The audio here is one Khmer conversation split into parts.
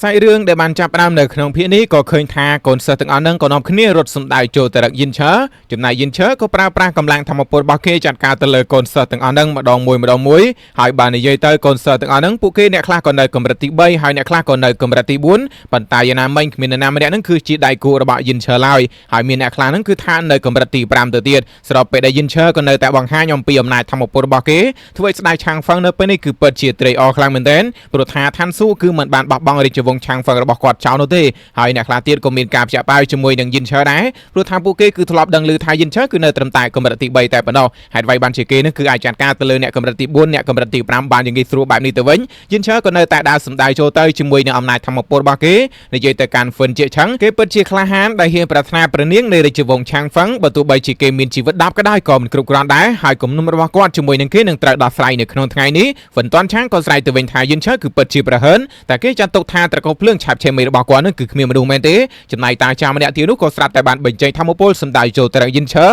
សាច់រឿងដែលបានចាប់ផ្ដើមនៅក្នុងភាគនេះក៏ឃើញថាកូនសិស្សទាំងអស់នឹងក៏នាំគ្នារត់សម្ដៅចូលទៅរកយិនឈើចំណែកយិនឈើក៏ប្រើប្រាស់កម្លាំងធម្មពលរបស់គេចាត់ការទៅលើកូនសិស្សទាំងអស់នឹងម្ដងមួយហើយបាននិយាយទៅកូនសិស្សទាំងអស់នឹងពួកគេអ្នកខ្លះក៏នៅកម្រិតទី3ហើយអ្នកខ្លះក៏នៅកម្រិតទី4ប៉ុន្តែយ៉ាងណាមិញគ្មាននរណាម្នាក់នឹងគឺជាដៃគូរបស់យិនឈើឡើយហើយមានអ្នកខ្លះនឹងគឺថានៅកម្រិតទី5ទៅទៀតស្របពេលដែលយិនឈើក៏នៅតែបង្ហាញអំពីអំណាចធម្មពលរបស់គេធ្វើឲ្យស្ដេចឆាងហ្វឹងនៅពេលនេះគឺពិតជាត្រេកអរខ្លាំងមែនទែនព្រោះថាឋានស៊ូគឺមិនបានបោះបង់រាជវង្សឆាងហ្វឹងរបស់គាត់ចោលនោះទេហើយអ្នកខ្លះទៀតក៏មានការភ្ជាប់ប៉ាវជាមួយនឹងយិនឈើដែរព្រោះថាពួកគេគឺធ្លាប់ដឹងឮថាយិនឈើគឺនៅត្រឹមតែកម្រិតទី3តែប៉ុណ្ណោះហេតុអ្វីបានជាគេនឹងគឺអាចចាត់ការទៅលើអ្នកកម្រិតទី4អ្នកកម្រិតទី5បានយ៉ាងងាយស្រួលបែបនេះទៅវិញយិនឈើក៏នៅតែដើរសម្ដែងចូលទៅជាមួយនឹងអំណាចធម្មពលរបស់គេនិយាយទៅកាន់ហ្វិនជាឆឹងគេពិតជាក្លាហានដែលហ៊ានប្រាថ្នាព្រះនាងនៃរាជវង្សឆាងហ្វឹងបើទោះបីជាគេមានជីវិត10ក៏ដោយក៏មិនគ្រប់គ្រាន់ដែរហើយគំនុំរបស់គាត់ជាមួយនឹងគេនឹងត្រូវដោះស្រាយនៅក្នុងថ្ងៃនេះហ្វិនតាន់ឆាងក៏ស្រែកទៅវិញថាយិនឈើគឺពិតជាប្រហែលតែគេចាត់ទុកថាត្រកូលភ្លើងឆាប់ឆេមេរបស់គាត់នឹងគឺគ្មានមនុស្សមែនទេចំណែកតាចាម្នាក់ទៀតនោះក៏ស្រាប់តែបានបញ្ចេញធម្មពលសម្ដៅចូលទៅរកយិនឈើ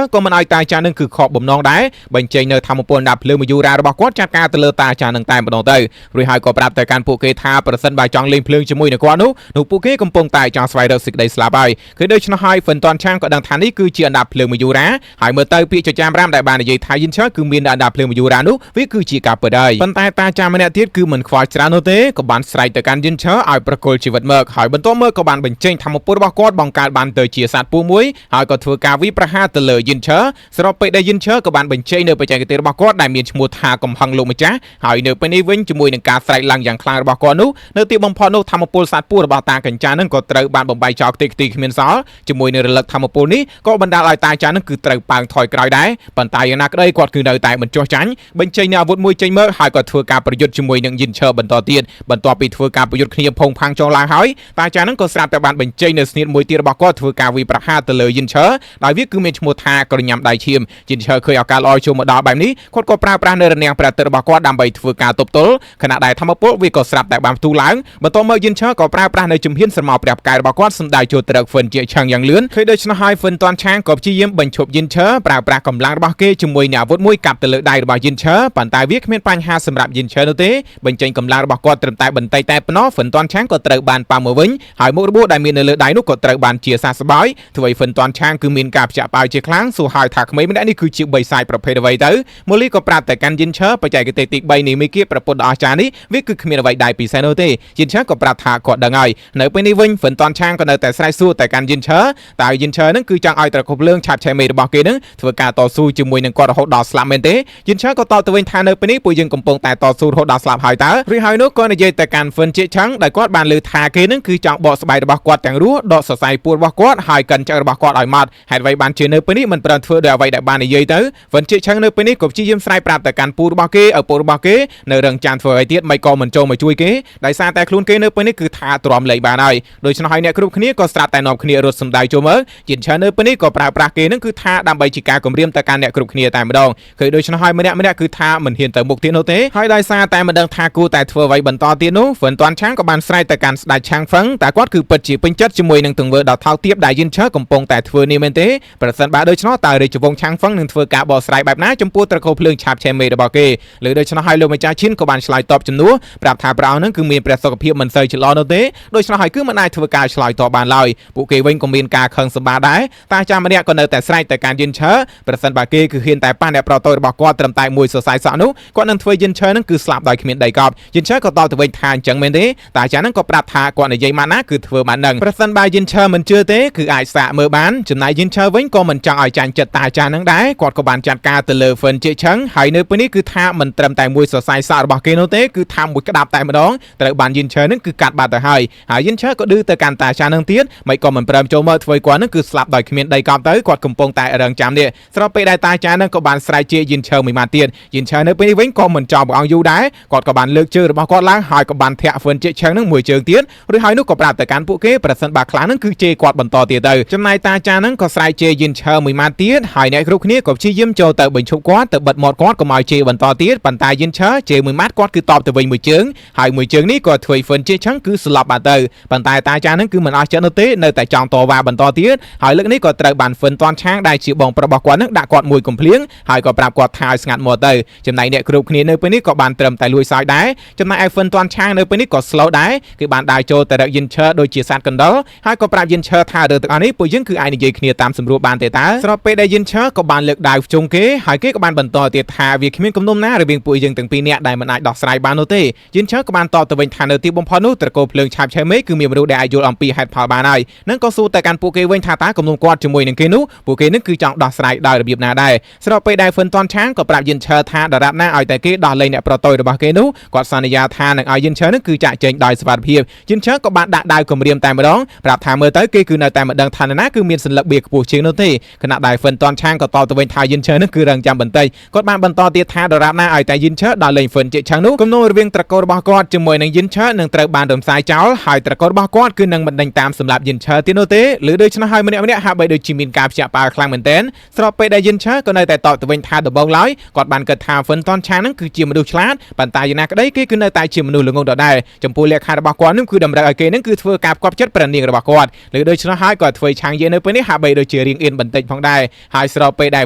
ក៏មិនឲ្យតាចានឹងគឺខកបំណងដែរបញ្ចេញនៅធម្មពលដាក់ភ្លើងមយូរ៉ារបស់គាត់ចាត់ការទៅលើតាចានឹងតែម្ដងទៅរួចហើយក៏ប្រាប់ទៅកាន់ពួកគេថាប្រសិនបើចង់លេងភ្លើងជាមួយនឹងគាត់នោះពួកគេកំពុងតែចង់ស្វែងរកសេចក្តីស្លាប់ហើយគឺដូច្នោះហើយហ្វិនតាន់ឆាងក៏ដឹងថានេះគឺជាអណ្ដាប់ភ្លើងមយូរ៉ាហើយមើលទៅពាក្យចចាម5ដែលបាននិយាយថាយិនឈើគឺមានអណ្ដាប់ភ្លើងមយូរ៉ានោះវាគឺជាការពិតហើយប៉ុន្តែតាចាម្នាក់ទៀតគឺមិនខ្វល់ច្រើននោះទេក៏បានស្រែកទៅកាន់យិនឈើឲ្យប្រគល់ជីវិតមកហើយបន្ទាប់មកក៏បានបញ្ចេញធម្មពលរបស់គាត់បង្កើតបានទៅជាសត្វពស់មួយហើយក៏ធ្វើការវិប្រហារទៅលើយិនឈើស្របពេលដែលយិនឈើក៏បានបញ្ចេញនៅបច្ចេកទេសរបស់គាត់ដែលមានឈ្មោះថាកំហឹងលោកម្ចាស់ហើយនៅពេលនេះវិញជាមួយនឹងការស្រែកឡើងយ៉ាងខ្លាំងរបស់គាត់នោះនៅទីបំផុតនោះធម្មពលសត្វពស់របស់តាកញ្ចានឹងក៏ត្រូវបានបំបីចោលខ្ទេចខ្ទីគ្មានសល់ជាមួយនឹងរលឹកធម្មពលនេះក៏បណ្ដាលឲ្យតាចានឹងគឺត្រូវប៉ើងថយក្រោយដែរប៉ុន្តែយ៉ាងណាក្ដីគាត់គឺនៅតែមិនចោះចាញ់បញ្ចេញនៅអាវុធមួយចេញមកហើយក៏ធ្វើការប្រយុទ្ធជាមួយនឹងយិនឈើបន្តទៀតបន្ទាប់ពីធ្វើការប្រយុទ្ធគ្នាផុងផាំងចុះឡើងហើយតាចានឹងក៏ស្រាប់តែបានបញ្ចេញនៅស្នៀតមួយទៀតរបស់គាត់ធ្វើការវាយប្រហារទៅលើយិនឈើដោយវាគឺមានឈ្មោះថាក្រញ៉ាំដៃឈាមយិនឈើឃើញឱកាសល្អចូលមកដល់បែបនេះគាត់ក៏ប្រើប្រាស់នៅរនាំងព្រះអាទិត្យរបស់គាត់ដើម្បីធ្វើការទប់ទល់ខណៈដែលធម្មពលវាក៏ស្រាប់តែបានផ្ទុះឡើងបន្ទាប់មកយិនឈើក៏ប្រើប្រាស់នៅជំហានស្រមោលព្រះផ្កាយរបស់គាត់សម្ដៅចូលទៅរកហ្វិនជាឆឹងយ៉ាងលឿនឃើញដូច្នោះហើយហ្វិនតាន់ឆាងក៏ព្យាយាមបញ្ឈប់យិនឈើប្រើប្រាស់កម្លាំងរបស់គេជាមួយនឹងអាវុធមួយកាប់ទៅលើដៃរបស់យិនឈើប៉ុន្តែវាគ្មានបញ្ហាសម្រាប់យិនឈើនោះទេបញ្ចេញកម្លាំងរបស់គាត់ត្រឹមតែបន្តិចតែប៉ុណ្ណោះហ្វិនតាន់ឆាងក៏ត្រូវបានប៉ាមកវិញហើយមុខរបួសដែលមាននៅលើដៃនោះក៏ត្រូវបានជាសះស្បើយធ្វើឲ្យហ្វិនតាន់ឆាងគឺមានការភ្ជាប់ប៉ាវជាខ្លាំងសួរហើយថាក្មេងម្នាក់នេះគឺជាបីសាយប្រភេទអ្វីទៅមូលីក៏ប្រាប់តែកាន់យិនឈើបច្ចេកទេសទី3នៃមេគាប្រពុតដ៏អស្ចារ្យនេះវាគឺគ្មានអ្វីដែរពិសេសនោះទេយិនឈើក៏ប្រាប់ថាគាត់ដឹងហើយនៅពេលនេះវិញហ្វិនតាន់ឆាងក៏នៅតែស្រែកសួរតែកាន់យិនឈើតើយិនឈើនឹងគឺចង់ឲ្យត្រកូលភ្លើងឆាប់ឆេមេរបស់គេនឹងធ្វើការតស៊ូជាមួយនឹងគាត់រហូតដល់ស្លាប់មែនទេយិនឈើក៏តបទៅវិញថានៅពេលនេះពួកយើងកំពុងតែតស៊ូរហូតដល់ស្លាប់ហើយតើឬហើយនោះក៏និយាយទៅកាន់ហ្វិនជាឆឹងដែលគាត់បានលើថាគេនឹងគឺចង់បកស្បែករបស់គាត់ទាំងរស់ដកសរសៃពួររបស់គាត់ហើយកិនឆ្អឹងរបស់គាត់ឲ្យម៉ត់ហេតុអ្វីបានជានៅពេលនេះមិនព្រមធ្វើដោយអ្វីដែលបាននិយាយទៅហ្វិនជាឆឹងនៅពេលនេះក៏ព្យាយាមស្រែកប្រាប់ទៅកាន់ពូរបស់គេឪពុករបស់គេនៅរឹងចាំធ្វើឲ្យទៀតមិនក៏មិនចូលមកជួយគេដោយសារតែខ្លួនគេនៅពេលនេះគឺថាទ្រាំលែងបានហើយដូច្នោះហើយអ្នកគ្រប់គ្នាក៏ស្រាប់តែនាំគ្នារត់សម្ដៅចូលមកយិនឈើនៅពេលនេះក៏ប្រើប្រាស់គេនឹងគឺថាដើម្បីជាការគំរាមទៅកាន់អ្នកគ្រប់គ្នាតែម្ដងគឺដូច្នោះហើយម្នាក់គឺថាមិនហ៊ានទៅមុខទៀតនោះទេហើយដោយសារតែមិនដឹងថាគូតែធ្វើអ្វីបន្តទៀតនោះហ្វិនតាន់ឆាងក៏បានស្រែកទៅកាន់ស្ដេចឆាងហ្វឹងតែគាត់គឺពិតជាពេញចិត្តជាមួយនឹងទង្វើដ៏ថោកទាបដែលយិនឈើកំពុងតែធ្វើនេះមែនទេប្រសិនបើដូច្នោះតើរាជវង្សឆាងហ្វឹងនឹងធ្វើការបកស្រាយបែបណាចំពោះត្រកូលភ្លើងឆាបឆេមេរបស់គេលើដូច្នោះហើយលោកម្ចាស់ឈិនក៏បានឆ្លើយតបជំនួសប្រាប់ថាព្រះអង្គនឹងគឺមានព្រះសុខភាពមិនសូវច្រឡំនោះទេដូច្នោះហើយគឺមិនអាចធ្វើការឆ្លើយតបបានឡើយពួកគេវិញក៏មានការខឹងសម្បាដែរតាចាម្នាក់ក៏នៅតែស្រែកទៅកាន់យិនឈើប្រសិនបើគេគឺហ៊ានតែប៉ះអ្នកប្រតូចរបស់គាត់ត្រឹមតែមួយសរសៃសក់នោះគាត់នឹងធ្វើយិនឈើនឹងគឺស្លាប់ដោយគ្មានដីកប់យិនឈើក៏តបទៅវិញថាអញ្ចឹងមែនទេតាចានឹងក៏ប្រាប់ថាគាត់និយាយមកណាគឺធ្វើមកនឹងប្រសិនបើយិនឈើមិនជឿទេគឺអាចសាកមើលបានចំណែកយិនឈើវិញក៏មិនចង់ឲ្យចាញ់ចិត្តតាចានឹងដែរគាត់ក៏បានចាត់ការទៅលើហ្វិនជាឆឹងហើយនៅពេលនេះគឺថាមិនត្រឹមតែមួយសរសៃសក់របស់គេនោះទេគឺថាមួយក្តាប់តែម្ដងត្រូវបានយិនឈើនឹងគឺកាត់បាត់ទៅហើយយិនឈើក៏ឌឺទៅកាន់តាចានឹងទៀតមិនក៏មិនព្រមចូលមកធ្វើគាត់នឹងគឺស្លាប់ដោយគ្មានដីកប់ទៅគាត់កំពុងតែរងចាំនេះស្របពេលដែលតាចានឹងក៏បានស្រែកជាយិនឈើមួយម៉ាត់ទៀតយិនឈើនៅពេលនេះវិញក៏មិនចង់ព្រះអង្គយូរដែរគាត់ក៏បានលើកជើងរបស់គាត់ឡើងហើយក៏បានធាក់ហ្វិនជាឆឹងនឹងមួយជើងទៀតឬហើយនោះក៏ប្រាប់ទៅកាន់ពួកគេប្រសិនបើខ្លាំងនឹងគឺជេរគាត់បន្តទៀតទៅចំណែកតាចានឹងក៏ស្រែកជេរយិនឈើមួយម៉ាត់ទៀតហើយអ្នកគ្រប់គ្នាក៏ព្យាយាមចូលទៅបញ្ឈប់គាត់ទៅបិទមាត់គាត់កុំឲ្យជេរបន្តទៀតប៉ុន្តែយិនឈើជេរមួយម៉ាត់គាត់គឺតបទៅវិញមួយជើងហើយមួយជើងនេះក៏ធ្វើហ្វិនជាឆឹងគឺស្លាប់បាត់ទៅប៉ុន្តែតាចានឹងគឺមិនអស់ចិត្តនោះទេនៅតែចង់តវ៉ាបន្តទៀតហើយលើកនេះក៏ត្រូវបានហ្វិនតាន់ឆាងដែលជាបងប្រុសរបស់គាត់នឹងដាក់គាត់មួយកំភ្លៀងហើយក៏ប្រាប់គាត់ថាឲ្យស្ងាត់មកទៅចំណែកអ្នកគ្រប់គ្នានៅពេលនេះក៏បានត្រឹមតែលួចសើចដែរចំណែកឯហ្វិនតាន់ឆាងនៅពេលនេះក៏ស្លាប់ slow ដែរគឺបានដើរចូលទៅរកយិនឈើដូចជាសត្វកណ្ដុរហើយក៏ប្រាប់យិនឈើថារឿងទាំងអស់នេះពួកយើងគឺអាចនិយាយគ្នាតាមសម្រួលបានទេតើស្របពេលដែលយិនឈើក៏បានលើកដៃជុំគេហើយគេក៏បានបន្តទៀតថាវាគ្មានគំនុំណារវាងពួកយើងទាំងពីរនាក់ដែលមិនអាចដោះស្រាយបាននោះទេយិនឈើក៏បានតបទៅវិញថានៅទីបំផុតនោះត្រកូលភ្លើងឆាបឆេមេគឺមានមនុស្សដែលអាចយល់អំពីហេតុផលបានហើយនឹងក៏សួរទៅកាន់ពួកគេវិញថាតើគំនុំគាត់ជាមួយនឹងគេនោះពួកគេនឹងគឺចង់ដោះស្រាយដោយរបៀបណាដែរស្របពេលដែលហ្វិនតនឆាងក៏ប្រាប់យិនឈើថាដរាបណាឲ្យតែគេដោះលែងអ្នកប្រតុយរបស់គេនោះគាត់សន្យាថានឹងឲ្យយិនឈើនឹងគឺចាក់ចែងដោយសុវត្ថិភាពយិនឈើក៏បានដាក់ដាវគម្រាមតែម្ដងប្រាប់ថាមើលទៅគេគឺនៅតែមិនដឹងថាណាគឺមានសัญลักษณ์បៀខ្ពស់ជាងនោះទេខណៈដែលហ្វិនតនឆាងក៏តបទៅវិញថាយិនឈើនឹងគឺរងចាំបន្តិចគាត់បានបន្តទៀតថាដរាបណាឲ្យតែយិនឈើដោះលែងហ្វិនជាឆាងនោះគំនុំរវាងត្រកូលរបស់គាត់ជាមួយនឹងយិនឈើនឹងត្រូវបានរំសាយចោលហើយត្រកូលរបស់គាត់គឺនឹងមិនដេញតាមសម្រាប់យិនឈើទៀតនោះទេឬដូច្នោះហើយម្នាក់ហាក់បីដូចជាមានការភ្ញាក់ផ្អើលខ្លាំងមែនទែនស្របពេលដែលយិនឈើក៏នៅតែតបទៅវិញថាដំបងឡើយគាត់បានគិតថាហ្វិនតនឆាងនឹងគឺជាមនុស្សឆ្លាតប៉ុន្តែយ៉ាងណាក្តីគេគឺនៅតែជាមនុស្សល្ងងដដែលចំពោះលក្ខខណ្ឌរបស់គាត់នឹងគឺតម្រូវឲ្យគេនឹងគឺធ្វើការផ្គប់ចិត្តប្រនាងរបស់គាត់ឬដូច្នោះហើយក៏ធ្វើឆាងយានៅពេលនេះហាក់បីដូចជារៀងអៀនបន្តិចផងដែរហើយស្របពេលដែ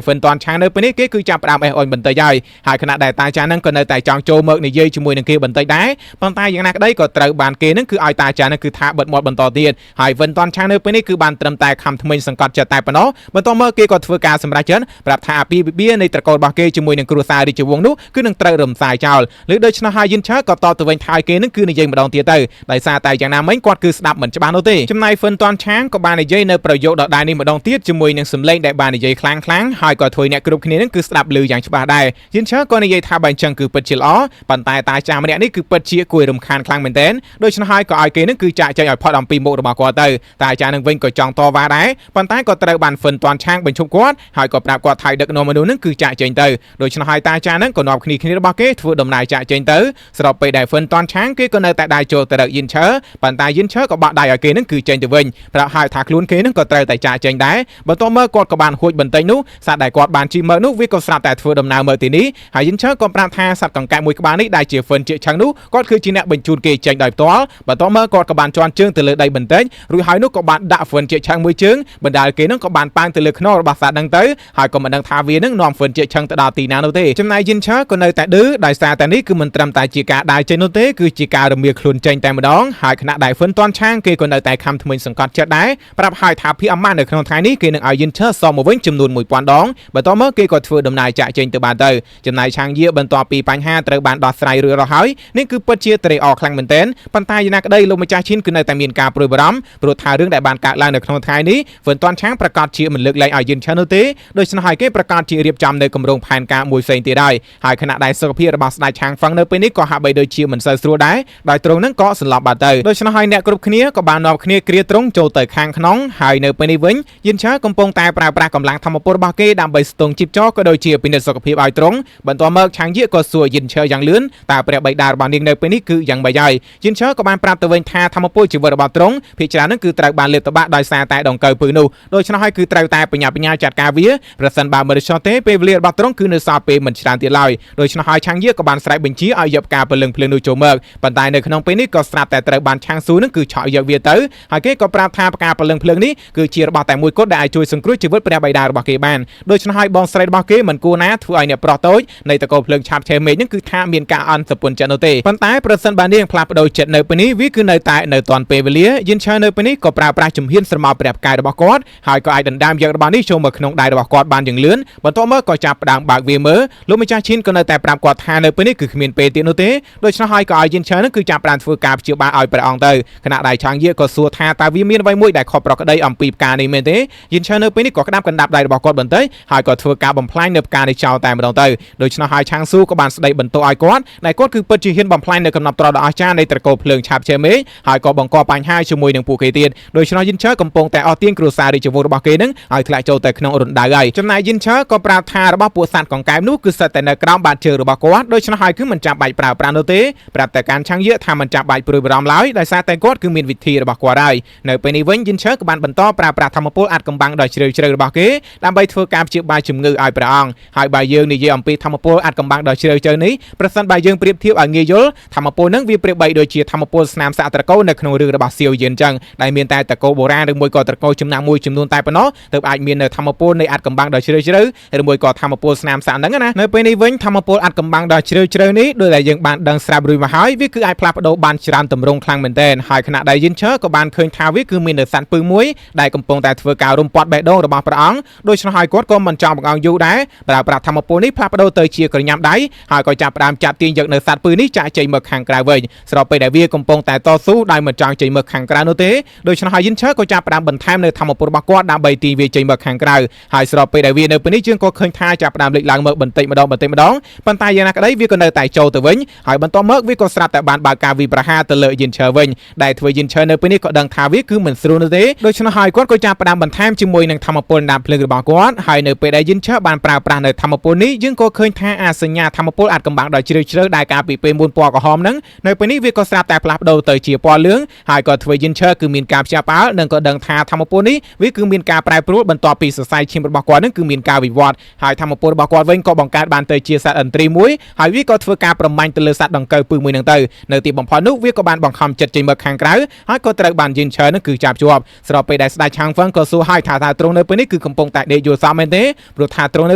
លហ្វិនតនឆាងនៅពេលនេះគេគឺចាប់ផ្ដើមអេះអុយបន្តិចហើយខណៈដែលតាចានឹងក៏នៅតែចង់ចូលមកនិយាយជាមួយនឹងគេបន្តិចដែរប៉ុន្តែយ៉ាងណាក្តីក៏ត្រូវបានគេនឹងគឺឲ្យតាចានឹងគឺថាបិទមាត់បន្តទៀតហើយហ្វិនតនឆាងនៅពេលនេះគឺបានត្រឹមតែខំថ្មិញសង្កត់ចិត្តតែប៉ុណ្ណោះបន្ទាប់មកគេក៏ធ្វើការសម្រេចចិត្តប្រាប់ថាពីវិបៀនៃត្រកូលរបស់គេជាមួយនឹងគ្រួសាររាជវង្សនោះគឺនឹងត្រូវរំសាយចោលឬដូច្នោះហើយយិនឈើក៏តបទៅវិញថាគេនឹងគឺនិយាយម្ដងទៀតទៅដោយសារតែយ៉ាងណាមិញគាត់គឺស្ដាប់មិនច្បាស់នោះទេចំណែកហ្វិនតនឆាងក៏បាននិយាយនៅប្រយោគដដែលនេះម្ដងទៀតជាមួយនឹងសំឡេងដែលបាននិយាយខ្លាំងហើយក៏ធ្វើអ្នកគ្រប់គ្នានឹងគឺស្ដាប់ឮយ៉ាងច្បាស់ដែរយិនឈើក៏និយាយថាបើអញ្ចឹងគឺពិតជាល្អប៉ុន្តែតាចាម្នាក់នេះគឺពិតជាគួររំខានខ្លាំងមែនទែនដូច្នោះហើយក៏ឲ្យគេនឹងគឺចាក់ចែងឲ្យផុតអំពីមុខរបស់គាត់ទៅតាចានឹងវិញក៏ចង់តវ៉ាដែរប៉ុន្តែក៏ត្រូវបានហ្វិនតនឆាងបញ្ឈប់គាត់ហើយក៏ប្រាប់គាត់ថាដឹកនាំមនុស្សនឹងគឺចាក់ចែងទៅដូច្នោះហើយតាចានឹងក៏នាំគ្នារបស់គេធ្វើដំណើរចាក់ចែងទៅស្របពេលដែលហ្វិនតនឆាងគេក៏នៅតែដើរចូលទៅរកយិនឈើប៉ុន្តែយិនឈើក៏បាក់ដៃឲ្យគេនឹងគឺចេញទៅវិញប្រាប់ហើយថាខ្លួនគេនឹងក៏ត្រូវតែចាក់ចែងដែរបន្ទាប់មកគាត់ក៏បានហួចបន្តិចនោះសត្វដែលគាត់បានជិះមកនោះវាក៏ស្រាប់តែធ្វើដំណើរមកទីនេះហើយយិនឈើក៏ប្រាប់ថាសត្វកង្កែបមួយក្បាលនេះដែលជាហ្វិនជាឆាងនោះគាត់គឺជាអ្នកបញ្ជូនគេចេញដោយផ្ទាល់បន្ទាប់មកគាត់ក៏បានជន់ជើងទៅលើដីបន្តិចរួចហើយនោះក៏បានដាក់ហ្វិនជាឆាងមួយជើងបណ្ដាលគេនឹងក៏បានប៉ាំងទៅលើខ្នងរបស់សត្វហ្នឹងទៅហើយក៏មិនដឹងថាវានឹងនាំហ្វិនជាឆាងទៅដល់ទីណានោះទេចំណែកយិនឈើក៏នៅតែឌឺដោយសារតែនេះគឺមិនត្រឹមតែជាការដើរចេញនោះទេគឺជាការរមៀលខ្លួនចេញតែម្ដងហើយខណៈដែលហ្វិនតនឆាងគេក៏នៅតែខំថ្មិញសង្កត់ចិត្តដែរប្រាប់ហើយថាភីអាម៉ានៅក្នុងថ្ងៃនេះគេនឹងឲ្យយិនឈើសមកវិញចំនួន 1000 ដងបន្ទាប់មកគេក៏ធ្វើដំណើរចាក់ចេញទៅបានទៅចំណែកឆាងយាបន្ទាប់ពីបញ្ហាត្រូវបានដោះស្រាយរួចរាល់ហើយនេះគឺពិតជាត្រេកអរខ្លាំងមែនទែនប៉ុន្តែយ៉ាងណាក្តីលោកម្ចាស់ឈិនគឺនៅតែមានការព្រួយបារម្ភព្រោះថារឿងដែលបានកើតឡើងនៅក្នុងថ្ងៃនេះហ្វិនតនឆាងប្រកាសជាមិនលើកលែងឲ្យយិនឈើនោះទេដូច្នោះហើយគេប្រកាសជារៀបចំនៅគម្រោងផែនការមួយផ្សេងទៀតហើយខណៈដែលសុខភាពរបស់ស្ដេចឆាងហ្វាំងនៅពេលនេះក៏ហាក់បីដូចជាមិនសូវស្រួលដែរដោយទ្រង់នឹងក៏សន្លប់បាត់ទៅដូច្នោះហើយអ្នកគ្រប់គ្នាក៏បាននាំគ្នាគ្រាទ្រង់ចូលទៅខាងក្នុងហើយនៅពេលនេះវិញយិនឈើកំពុងតែប្រើប្រាស់កម្លាំងធម្មពលរបស់គេដើម្បីស្ទង់ជីបចរក៏ដូចជាពិនិត្យសុខភាពឲ្យទ្រង់បន្ទាប់មកឆាងយាក៏សួរយិនឈើយ៉ាងលឿនតើព្រះបិតារបស់នាងនៅពេលនេះគឺយ៉ាងម៉េចហើយយិនឈើក៏បានប្រាប់ទៅវិញថាធម្មពលជីវិតរបស់ទ្រង់ភាគច្រើននឹងគឺត្រូវបានលើកតបាក់ដោយសារតែដង្កូវពឺនោះដូច្នោះហើយគឺត្រូវតែបញ្ញាចាត់ការវាប្រសិនបើមិនឆ្លងទេពេលវេលារបស់ទ្រង់គឺនៅសល់ពេលមិនច្រើនទៀតឡើយដូច្នោះហើយឆាងយាក៏បានស្រែកបញ្ជាឲ្យយកផ្កាព្រលឹងភ្លើងនោះចូលមកប៉ុន្តែនៅក្នុងពេលនេះក៏ស្រាប់តែត្រូវបានឆាងស៊ូនឹងគឺឆក់យកវាទៅហើយគេក៏ប្រាប់ថាផ្កាព្រលឹងភ្លើងនេះគឺជារបស់តែមួយគត់ដែលអាចជួយសង្គ្រោះជីវិតព្រះបិតារបស់គេបានដូច្នោះហើយបងស្រីរបស់គេមិនគួរណាធ្វើឲ្យអ្នកប្រុសតូចនៃតកូលភ្លើងឆាបឆេមេឃនឹងគឺថាមានការអន់សពុនចិត្តនោះទេប៉ុន្តែប្រសិនបើនាងផ្លាស់ប្ដូរចិត្តនៅពេលនេះវាគឺនៅតែនៅតាន់ពេលវេលាយិនឈើនៅពេលនេះក៏ប្រើប្រាស់ជំហានស្រមោលព្រះផ្កាយរបស់គាត់ហើយក៏អាចដណ្ដើមយករបស់នេះចូលមកក្នុងដៃរបស់គាត់បានយ៉ាងលឿនបន្ទាប់មកក៏ចាប់ផ្ដើមបើកវាមើលលោកម្ចាស់ឈិនក៏នៅតែប្រាប់គាត់ថានៅពេលនេះគឺគ្មានពេលទៀតនោះទេដូច្នោះហើយក៏ឲ្យយិនឈើនឹងគឺចាប់ផ្ដើមធ្វើការព្យាបាលឲ្យព្រះអង្គទៅខណៈដែលឆាងយាក៏សួរថាតើវាមានអ្វីមួយដែលខុសប្រក្រតីអំពីផ្កានេះមែនទេយិនឈើនៅពេលនេះក៏ក្តាប់កណ្ដាប់ដៃរបស់គាត់បន្តិចហើយក៏ធ្វើការបំផ្លាញនៅផ្កានេះចោលតែម្ដងទៅដូច្នោះហើយឆាងស៊ូក៏បានស្ដីបន្ទោសឲ្យគាត់ដែលគាត់គឺពិតជាហ៊ានបំផ្លាញនៅកំណត់ត្រដ៏អស្ចារ្យនៃត្រកូលភ្លើងឆាបឆេមេឃហើយក៏បង្កបញ្ហាជាមួយនឹងពួកគេទៀតដូច្នោះយិនឈើកំពុងតែអស់ទាញគ្រួសាររាជវង្សរបស់គេនឹងឲ្យធ្លាក់ចូលទៅក្នុងរណ្ដៅហើយចំណែកយិនឈើក៏ប្រាប់ថារបស់ពួកសត្វកង្កែបនោះគឺសិតតែនៅក្រោមបាតជើងរបស់គាត់ដូច្នោះហើយគឺមិនចាំបាច់ប្រើប្រាស់នោះទេប្រាប់តែកាន់ឆាងយាថាមិនចាំបាច់ព្រួយបារម្ភឡើយដោយសារតែគាត់គឺមានវិធីរបស់គាត់ហើយនៅពេលនេះវិញយិនឈើក៏បានបន្តប្រើប្រាស់ធម្មពលអាចកំបាំងដ៏ជ្រាលជ្រៅរបស់គេដើម្បីធ្វើការព្យាបាលជំងឺឲ្យព្រះអង្គហើយបើយើងនិយាយអំពីធម្មពលអាចកំបាំងដ៏ជ្រាលជ្រៅនេះប្រសិនបើយើងប្រៀបធៀបឲ្យងាយយល់ធម្មពលនឹងវាប្រៀបបីដូចជាធម្មពលស្នាមសាក់ត្រកូលនៅក្នុងរឿងរបស់សៀវយិនចឹងដែលមានតែត្រកូលបុរាណឬមួយក៏ត្រកូលចំណាក់មួយចំនួនតែប៉ុណ្ណោះទើបអាចមាននៅធម្មពលនៃអាចកំបាំងដ៏ជ្រាលជ្រៅឬមួយក៏ធម្មពលស្នាមសាក់ហ្នឹងណានៅពេលនេះវិញធម្មពលអាចកំបាំងដ៏ជ្រាលជ្រៅនេះដោយដែលយើងបានដឹងស្រាប់រួចមកហើយវាគឺអាចផ្លាស់ ស់ប្ដូរបានច្រើនទម្រង់ខ្លាំងមែនទែនហើយខណៈដែលយិនឈើក៏បានឃើញថាវាគឺមាននៅសัตว์ពឹសមួយដែលកំពុងតែធ្វើការរំពាត់បេះដូងរបស់ព្រះអង្គដូច្នេះហើយគាត់ក៏មិនចង់បង្អង់យូរដែរប្រើប្រាស់ធម្មពលនេះផ្លាស់ប្ដូរទៅជាក្រញាំដៃហើយក៏ចាប់ផ្ដើមចាត់ទាញយកនៅសัตว์ពឹសនេះចាក់ចេញមកខាងក្រៅវិញស្របពេលដែលវាកំពុងតែតស៊ូដោយមិនចង់ចេញមកខាងក្រៅនោះទេដូច្នេះហើយយិនឈើក៏ចាប់ផ្ដើមបន្ថែមនៅធម្មពលរបស់គាត់ដើម្បីទាញវាចេញមកខាងក្រៅហើយស្របពេលដែលវានៅពេលនេះយើងក៏ឃើញថាចាប់ផ្ដើមលេចឡើងមកបន្តិចម្ដងប៉ុន្តែយ៉ាងណាក្ដីវាក៏នៅតែចូលទៅវិញហើយបន្ទាប់មកវាក៏ស្រាប់តែបានបើកការវិប្រហារទៅលើយិនឈើវិញដែលធ្វើយិនឈើនៅពេលនេះក៏ដឹងថាវាគឺមិនស្រួលនោះទេដូច្នេះហើយគាត់ក៏ចាប់ផ្ដើមបន្ថែមជាមួយនឹងធម្មពលដាំភ្លើងរបស់គាត់ហើយនៅពេលដែលយិនឈើបានប្រើប្រាស់នៅធម្មពលនេះយើងក៏ឃើញថាអាសញ្ញាធម្មពលអាចកំបាំងដោយជ្រៅជ្រៅដែលការពីពេលមុនពណ៌ក្រហមហ្នឹងនៅពេលនេះវាក៏ស្រាប់តែផ្លាស់ប្ដូរទៅជាពណ៌លឿងហើយក៏ធ្វើយិនឈើគឺមានការភ្ញាក់ផ្អើលនិងក៏ដឹងថាធម្មពលនេះវាគឺមានការប្រែប្រួលបន្ទាប់ពីសរសៃឈាមរបស់គាត់នឹងគឺមានការវិវត្តហើយធម្មពលរបស់គាត់វិញក៏បង្កើតបានទៅជាសត្វឥន្ទ្រីមួយហើយវាក៏ធ្វើការប្រមាញ់ទៅលើសត្វដង្កូវពឹសមួយនឹងទៅនៅទីបំផុតនោះវាក៏បានបង្ខំចិត្តចេញមកខាងក្រៅហើយក៏ត្រូវបានយិនឈើនឹងគឺចាប់ជាប់ស្របពេលដែលស្ដេចឆាងហ្វឹងក៏សួរឲ្យថាទ្រង់នៅពេលនេះគឺកំពុងតែដេកយល់សប្តិមែនទេព្រោះថាទ្រង់នៅ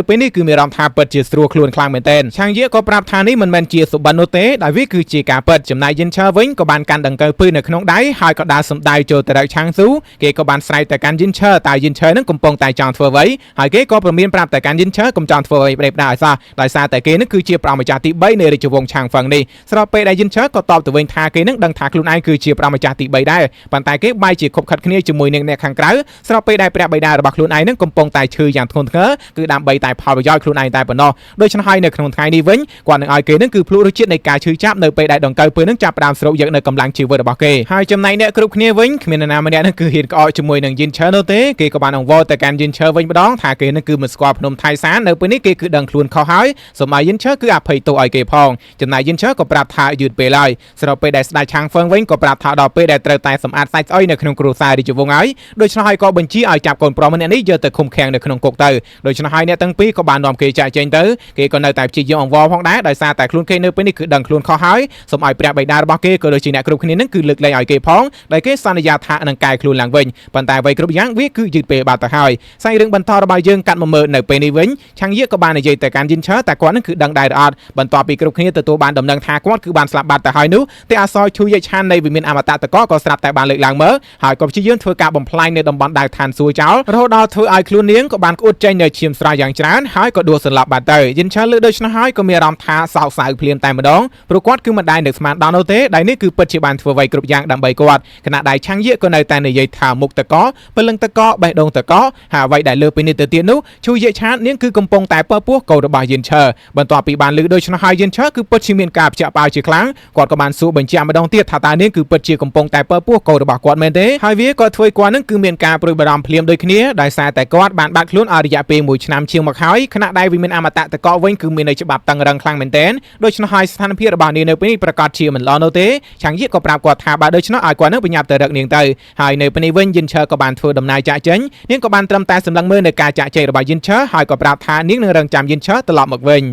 ពេលនេះគឺមានអារម្មណ៍ថាពិតជាស្រួលខ្លួនខ្លាំងមែនទែនឆាងយៈក៏ប្រាប់ថានេះមិនមែនជាសុបិននោះទេដែលវាគឺជាការពិតចំណែកយិនឈើវិញក៏បានកាន់ដង្កូវពឹសនៅក្នុងដៃហើយក៏ដើរសំដៅចូលទៅរកឆាងស៊ូគេក៏បានស្រែកទៅកាន់យិនឈើតែយិនឈើនឹងកំពុងតែចង់ធ្វើអ្វីហើយគេក៏ព្រមានប្រាប់ទៅកាន់យិនឈើកុំចង់ធ្វើអ្វីផ្ដេសផ្ដាសឲ្យសោះដោយសារតែគេនឹងគឺជាព្រះម្ចាស់ទី3នៃរាជវង្សឆាងហ្វឹងនេះស្របពេលដែលយិនឈើក៏តបទៅវិញថាគេនឹងដឹងថាខ្លួនឯងគឺជាព្រះម្ចាស់ទី3ដែរប៉ុន្តែគេបែរជាខົບខិតគ្នាជាមួយនឹងអ្នកខាងក្រៅស្របពេលដែលព្រះបិតារបស់ខ្លួនឯងនឹងកំពុងតែឈឺយ៉ាងធ្ងន់ធ្ងរគឺដើម្បីតែផលប្រយោជន៍ខ្លួនឯងតែប៉ុណ្ណោះដូច្នេះហើយនៅក្នុងថ្ងៃនេះវិញគាត់នឹងឲ្យគេនឹងគឺភ្លុករសជាតិនៃការឈឺចាប់នៅពេលដែលដង្កូវពឹសនឹងចាប់ផ្ដើមស្រូបយកនៅកម្លាំងជីវិតរបស់គេហើយចំណែកអ្នកគ្រប់គ្នាវិញគ្មាននរណាម្នាក់នឹងគឺហ៊ានក្អកជាមួយនឹងយិនឈើនោះទេគេក៏បានអង្វរទៅកាន់យិនឈើវិញម្ដងថាគេនឹងគឺមិនស្គាល់ភ្នំថៃសាននៅពេលនេះគេគឺដឹងខ្លួនខុសហើយសូមឲ្យយិនឈើគឺអភ័យទោសឲ្យគេផងចំណែកយិនឈើក៏ប្រាប់ថាយឺតពេលហើយស្របពេលដែលស្ដេចឆាងហ្វឹងវិញក៏ប្រាប់ថាដល់ពេលដែលត្រូវតែសម្អាតសាច់ស្អុយនៅក្នុងគ្រួសាររាជវង្សហើយដូច្នេះហើយក៏បញ្ជាឲ្យចាប់កូនប្រុសម្នាក់នេះយកទៅឃុំឃាំងនៅក្នុងគុកទៅដូច្នេះហើយអ្នកទាំងពីរក៏បាននាំគេចាក់ចេញទៅគេក៏នៅតែព្យាយាមអង្វរផងដែរដោយសារតែខ្លួនគេនៅពេលនេះគឺដឹងខ្លួនខុសហើយសូមឲ្យព្រះបិតារបស់គេក៏ដូចជាអ្នកគ្រប់គ្នានឹងគឺលើកលែងឲ្យគេផងដែលគេសន្យាថានឹងកែខ្លួនឡើងវិញប៉ុន្តែអ្វីគ្រប់យ៉ាងវាគឺយឺតពេលបាត់ទៅហើយសាច់រឿងបន្តរបស់យើងកាត់មកមើលនៅពេលនេះវិញឆាងយៈក៏បាននិយាយទៅកាន់យិនឈើតែគាត់នឹងគឺដឹងដែរអត់បន្ទាប់ពីគ្រប់គ្នាទទួលបានដំណឹងថាគាត់គឺបានស្លាប់បាត់ទៅហើយនោះតែអសរឈូយៈឆាននៃវិមានអមតៈតកក៏ស្រាប់តែបានលើកឡើងមើលហើយក៏ព្យាយាមធ្វើការបំផ្លាញនៅតំបន់ដៅឋានសួគ៌ចោលរហូតដល់ធ្វើឲ្យខ្លួននាងក៏បានក្អួតចេញនៅឈាមស្រស់យ៉ាងច្រើនហើយក៏ដួលសន្លប់បាត់ទៅយិនឈើលើដូច្នេះហើយក៏មានអារម្មណ៍ថាសោកសៅភ្លាមតែម្ដងព្រោះគាត់គឺមិនដែលនឹកស្មានដល់នោះទេដែលនេះគឺពិតជាបានធ្វើអ្វីគ្រប់យ៉ាងដើម្បីគាត់ខណៈដែលឆាងយៈក៏នៅតែនិយាយថាមុខតកពលឹងតកបេះដូងតកហើយអ្វីដែលលើពីនេះទៅទៀតនោះឈូយៈឆាននាងគឺកំពុងតែពើពោះកូនរបស់យិនឈើបន្ទាប់ពីបានលើដូច្នេះហើយយិនឈើគឺពិតជាមានការភ្ជាប់ប៉ាវជាខ្លាំងគាត់ក៏បានសួរបញ្ជាក់ម្ដងទៀតថាតើនាងគឺពិតជាកំពុងតែពើពោះកូនរបស់គាត់មែនទេហើយវាក៏ធ្វើគាត់នឹងគឺមានការព្រួយបារម្ភភ្លាមដូចគ្នាដោយសារតែគាត់បានបាត់ខ្លួនអស់រយៈពេល1ឆ្នាំជាងមកហើយខណៈដែលវិមានអមតៈតកវិញគឺមាននៅច្បាប់តឹងរឹងខ្លាំងមែនទែនដូច្នេះហើយស្ថានភាពរបស់នាងនៅពេលនេះប្រកាសជាមិនល្អនោះទេឆាងយៈក៏ប្រាប់គាត់ថាបើដូច្នោះឲ្យគាត់នឹងបញ្ញាប់ទៅរកនាងទៅហើយនៅពេលនេះវិញយិនឈើក៏បានធ្វើដំណើរចាក់ចេញនាងក៏បានត្រឹមតែសម្លឹងមើលនៅការចាក់ចែករបស់យិនឈើហើយក៏ប្រាប់ថានាងនឹងរងចាំយិនឈើត្រឡប់មកវិញ